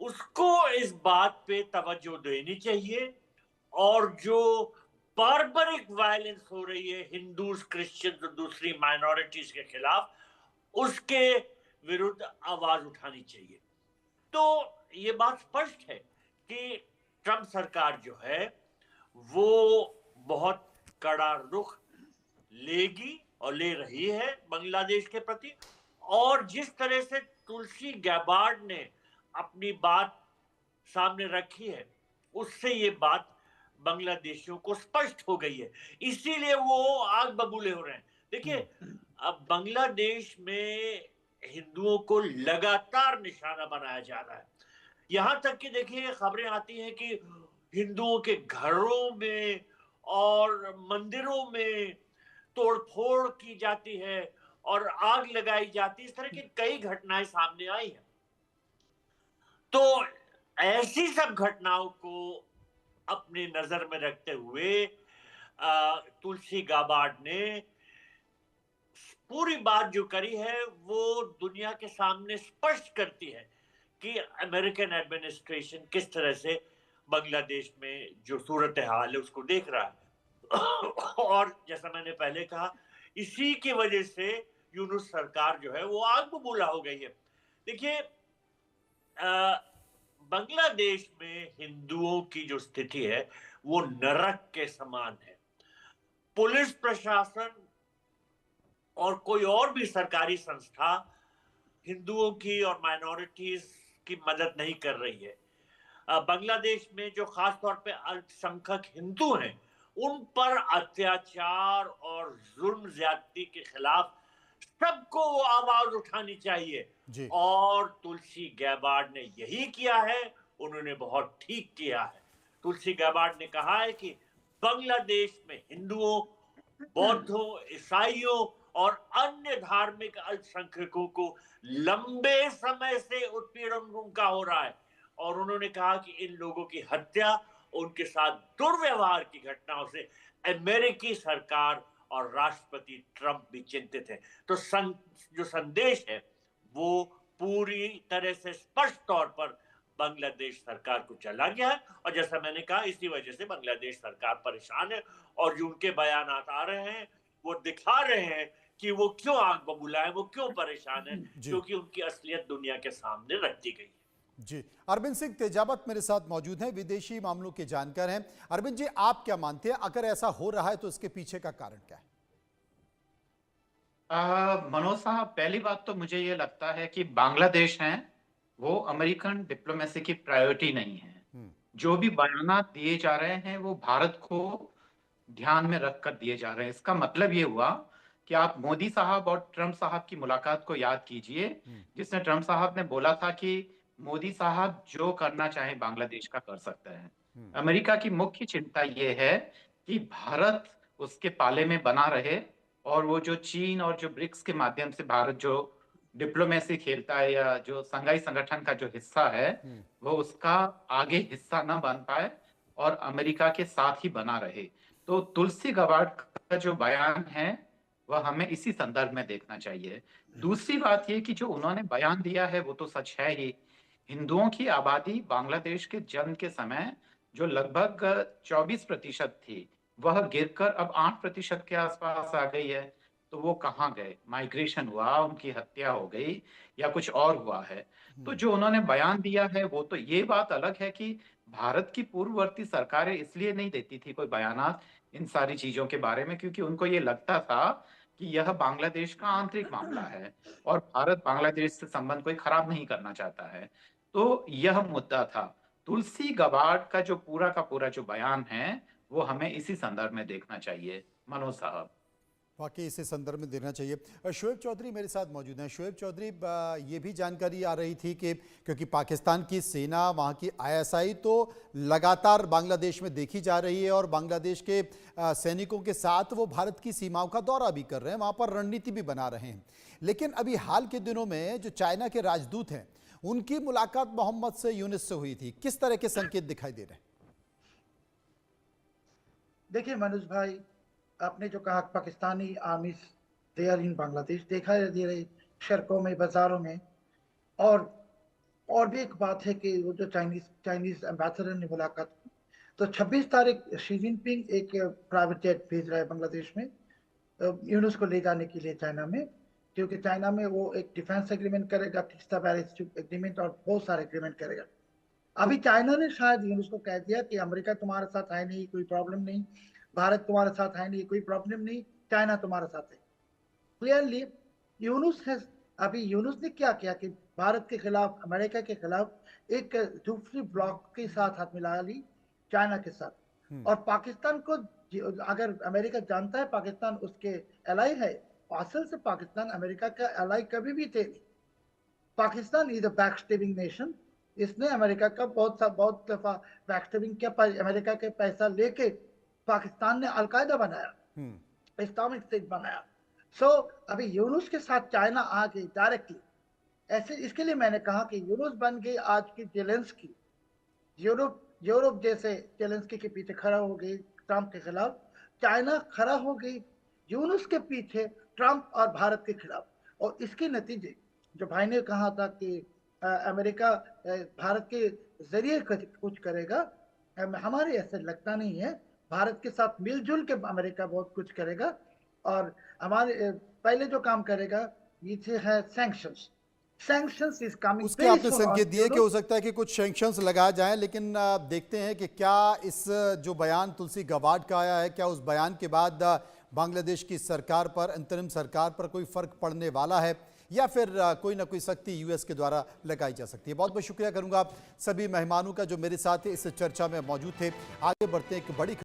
उसको इस बात पे तवज्जो देनी चाहिए और जो बार्बरिक वायलेंस हो रही है हिंदूज, क्रिश्चियंस और दूसरी माइनॉरिटीज के खिलाफ, उसके विरुद्ध आवाज उठानी चाहिए। तो ये बात स्पष्ट है कि ट्रंप सरकार जो है वो बहुत कड़ा रुख लेगी और ले रही है बांग्लादेश के प्रति। और जिस तरह से तुलसी गैबार्ड ने अपनी बात सामने रखी है, उससे ये बात बांग्लादेशियों को स्पष्ट हो गई है, इसीलिए वो आग बबूले हो रहे हैं। देखिए, अब बांग्लादेश में हिंदुओं को लगातार निशाना बनाया जा रहा है। यहां तक कि देखिए, खबरें आती हैं कि हिंदुओं के घरों में और मंदिरों में तोड़फोड़ की जाती है और आग लगाई जाती है। इस तरह की कई घटनाएं सामने आई हैं। तो ऐसी सब घटनाओं को अपनी नजर में रखते हुए तुलसी गाबार्ड ने पूरी बात जो करी है वो दुनिया के सामने स्पष्ट करती है कि अमेरिकन एडमिनिस्ट्रेशन किस तरह से बांग्लादेश में जो सूरत हाल है उसको देख रहा है। और जैसा मैंने पहले कहा, इसी की वजह से यूनुस सरकार जो है वो आग बबूला हो गई है। देखिए, बांग्लादेश में हिंदुओं की जो स्थिति है वो नरक के समान है। पुलिस प्रशासन और कोई और भी सरकारी संस्था हिंदुओं की और माइनॉरिटीज की मदद नहीं कर रही है। बांग्लादेश में जो खास तौर पे अल्पसंख्यक हिंदू हैं, उन पर अत्याचार और जुल्म ज्यादती के खिलाफ सबको आवाज उठानी चाहिए। जी। और तुलसी गैबार्ड ने यही किया है। उन्होंने बहुत ठीक किया है। तुलसी गैबार्ड ने कहा है कि बांग्लादेश में हिंदुओं, बौद्धों, ईसाइयों और अन्य धार्मिक अल्पसंख्यकों को लंबे समय से उत्पीड़न उनका हो रहा है। और उन्होंने कहा कि इन लोगों की हत्या, उनके साथ दुर्व्यवहार की घटनाओं से अमेरिकी सरकार और राष्ट्रपति ट्रंप भी चिंतित है। तो जो संदेश है वो पूरी तरह से स्पष्ट तौर पर बांग्लादेश सरकार को चला गया है। और जैसा मैंने कहा, इसी वजह से बांग्लादेश सरकार परेशान है। और जो उनके बयान आ रहे हैं वो दिखा रहे हैं कि वो क्यों आग बबूला है, वो क्यों परेशान है, जी। क्योंकि उनकी असलियत दुनिया के सामने रख दी गई है। जी। अरविंद सिंह तेजावत मेरे साथ मौजूद हैं, विदेशी मामलों के जानकार हैं। अरविंद जी, आप क्या मानते हैं, अगर ऐसा हो रहा है तो इसके पीछे का कारण क्या है? मनोज साहब, पहली बात तो मुझे ये लगता है कि बांग्लादेश है वो अमेरिकन डिप्लोमेसी की प्रायोरिटी नहीं है। जो भी बयानात दिए जा रहे हैं वो भारत को ध्यान में रखकर दिए जा रहे हैं। इसका मतलब ये हुआ कि आप मोदी साहब और ट्रंप साहब की मुलाकात को याद कीजिए, जिसमें ट्रंप साहब ने बोला था कि मोदी साहब जो करना चाहे बांग्लादेश का कर सकते हैं। अमेरिका की मुख्य चिंता ये है कि भारत उसके पाले में बना रहे और वो जो चीन और जो ब्रिक्स के माध्यम से भारत जो डिप्लोमेसी खेलता है या जो संघाई संगठन का जो हिस्सा है वो उसका आगे हिस्सा ना बन पाए और अमेरिका के साथ ही बना रहे। तो तुलसी गबार्ड का जो बयान है वह हमें इसी संदर्भ में देखना चाहिए। दूसरी बात ये कि जो उन्होंने बयान दिया है वो तो सच है ही। हिंदुओं की आबादी बांग्लादेश के जन्म के समय जो लगभग 24% थी, वह गिरकर अब 8% के आसपास आ गई है। तो वो कहाँ गए? माइग्रेशन हुआ, उनकी हत्या हो गई या कुछ और हुआ है? तो जो उन्होंने बयान दिया है वो तो ये बात अलग है कि भारत की पूर्ववर्ती सरकारें इसलिए नहीं देती थी कोई बयानात इन सारी चीजों के बारे में क्योंकि उनको ये लगता था कि यह बांग्लादेश का आंतरिक मामला है और भारत बांग्लादेश से संबंध कोई खराब नहीं करना चाहता है। तो यह मुद्दा था। तुलसी गबार्ड का जो पूरा जो बयान है वो हमें इसी संदर्भ में देखना चाहिए। मनोज साहब, वाकई इसे संदर्भ में देना चाहिए। शोएब चौधरी मेरे साथ मौजूद हैं। शोएब चौधरी, ये भी जानकारी आ रही थी कि क्योंकि पाकिस्तान की सेना, वहाँ की आईएसआई तो लगातार बांग्लादेश में देखी जा रही है और बांग्लादेश के सैनिकों के साथ वो भारत की सीमाओं का दौरा भी कर रहे हैं, वहाँ पर रणनीति भी बना रहे हैं। लेकिन अभी हाल के दिनों में जो चाइना के राजदूत हैं, उनकी मुलाकात मोहम्मद से यूनिस से हुई थी। किस तरह के संकेत दिखाई दे रहे हैं? देखिए मनोज भाई, आपने जो कहा Pakistani army there in Bangladesh देखा दे रही सड़कों में, बाजारों में। और और भी एक बात है कि वो जो चाइनीज एम्बेसडर ने मुलाकात की, तो 26 तारीख शी जिनपिंग एक प्राइवेट जेट भेज रहा है बांग्लादेश में यूनुस को ले जाने के लिए चाइना में, क्योंकि चाइना में वो एक डिफेंस एग्रीमेंट करेगा, तीस्ता पैरिस एग्रीमेंट और बहुत सारे एग्रीमेंट करेगा। अभी चाइना ने शायद यूनुस को कह दिया कि अमेरिका तुम्हारे साथ है नहीं, कोई प्रॉब्लम नहीं, भारत तुम्हारे साथ है नहीं, कोई प्रॉब्लम नहीं, चाइना तुम्हारे साथ है। क्लियरली यूनुस है। अभी यूनुस ने क्या किया कि भारत के खिलाफ, अमेरिका के खिलाफ एक दूसरी ब्लॉक के साथ हाथ मिला ली, चाइना के साथ। और पाकिस्तान को, अगर अमेरिका जानता है पाकिस्तान उसके एलाई है, असल से पाकिस्तान अमेरिका का एलाई कभी भी थे नहीं। Pakistan is a backstabbing nation. इसने अमेरिका का बहुत दफा बैकस्टेबिंग किया। अमेरिका के पैसा लेके पाकिस्तान ने अलकायदा बनाया, इस्लामिक स्टेट बनाया। सो अभी यूनुस के साथ चाइना आ गई डायरेक्टली ऐसे। इसके लिए मैंने कहा कि यूनुस बन गई आज की जेलेंस्की। यूरोप जैसे जेलेंस्की के पीछे खड़ा हो गई ट्रंप के खिलाफ, चाइना खड़ा हो गई यूनुस के पीछे ट्रंप और भारत के खिलाफ। और इसके नतीजे जो भाई ने कहा था कि अमेरिका भारत के जरिए कुछ करेगा, हमारे ऐसे लगता नहीं है। भारत के साथ मिलजुल के अमेरिका बहुत कुछ करेगा। और हमारे पहले जो काम करेगा ये है सैंक्शंस। Sanctions is coming. उसके आपने संकेत दिए कि हो सकता है कि कुछ सैंक्शंस लगाए जाएं, लेकिन देखते हैं कि क्या इस जो बयान तुलसी गबार्ड का आया है, क्या उस बयान के बाद बांग्लादेश की सरकार पर, अंतरिम सरकार पर कोई फर्क पड़ने वाला है, या फिर कोई ना कोई सख्ती यूएस के द्वारा लगाई जा सकती है। बहुत बहुत शुक्रिया करूंगा सभी मेहमानों का जो मेरे साथ इस चर्चा में मौजूद थे। आगे बढ़ते हैं एक बड़ी